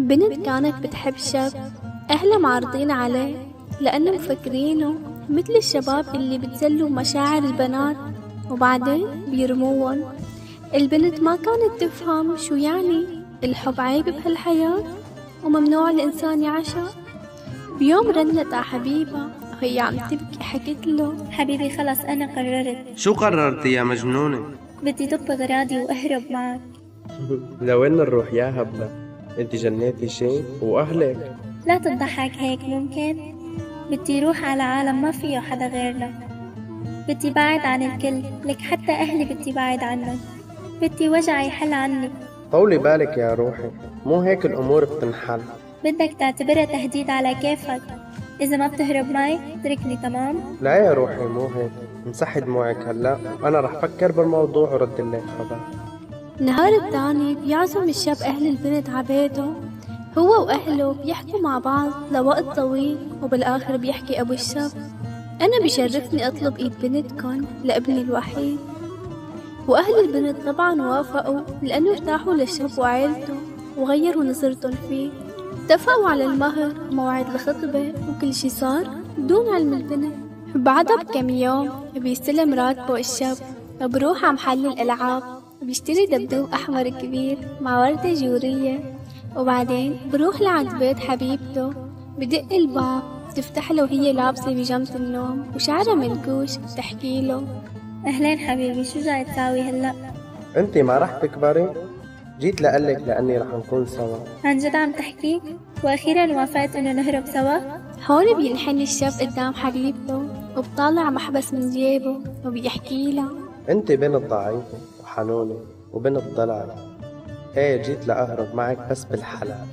بنت كانت بتحب شاب، أهله معارضين عليه لأنه مفكرينه مثل الشباب اللي بتزلوا مشاعر البنات وبعدين بيرموهم. البنت ما كانت تفهم شو يعني الحب عيب بهالحياة وممنوع الإنسان يعشق. بيوم رنت على حبيبها وهي عم تبكي، حكت له: حبيبي خلص أنا قررت، شو قررتي يا مجنونة؟ بدي دب أغراضي وأهرب معك. لوين نروح يا هبلة؟ انت جنيتي شي واهلك. لا تضحك هيك ممكن؟ بدي روح على عالم ما فيه حدا غيرنا، بدي بعد عن الكل، لك حتى أهلي بدي بعد عنهم، بدي وجع يحل عني. طولي بالك يا روحي، مو هيك الامور بتنحل. بدك تعتبرها تهديد على كيفك، إذا ما بتهرب معي اتركني تمام؟ لا يا روحي مو هيك، امسحي دموعك هلا وانا رح فكر بالموضوع ورد لك خبر. النهار الثاني بيعزم الشاب أهل البنت عبيته، هو وأهله بيحكوا مع بعض لوقت طويل، وبالآخر بيحكي أبو الشاب: أنا بيشرفني أطلب إيد بنتكن لابني الوحيد. وأهل البنت طبعا وافقوا لأنه ارتاحوا للشاب وعائلته وغيروا نظرتهم فيه. اتفقوا على المهر وموعد الخطبة وكل شي صار بدون علم البنت. بعدها بكم يوم بيستلم راتبه الشاب وبروح على محل الألعاب وبيشتري دبدوب أحمر كبير مع وردة جورية، وبعدين بروح لعند بيت حبيبته. بدق الباب، تفتح له وهي لابسة بيجامة النوم وشعرها منكوش، بتحكي له: أهلين حبيبي، شو جاي تساوي هلأ؟ انت ما رح تكبري؟ جيت لقلك لاني رح نكون سوا. عن جد عم تحكي؟ وأخيرا وافقت إنه نهرب سوا؟ هون بينحني الشاب قدام حبيبته وبطالع محبس من جيبه وبيحكي له: انت بنت ضعيفة وحنونة وبنت ضلعة، ايه جيت لأهرب معك بس بالحلال.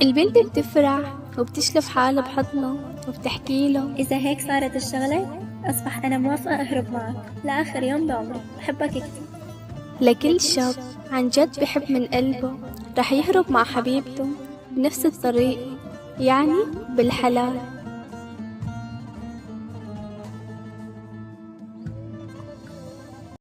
البنت بتفرح وبتشلف حالها بحضنه وبتحكي له: إذا هيك صارت الشغلة أصبح أنا موافقة أهرب معك لآخر يوم بعمري، بحبك كتير. لكل شاب عن جد بحب من قلبه رح يهرب مع حبيبته بنفس الطريق، يعني بالحلال.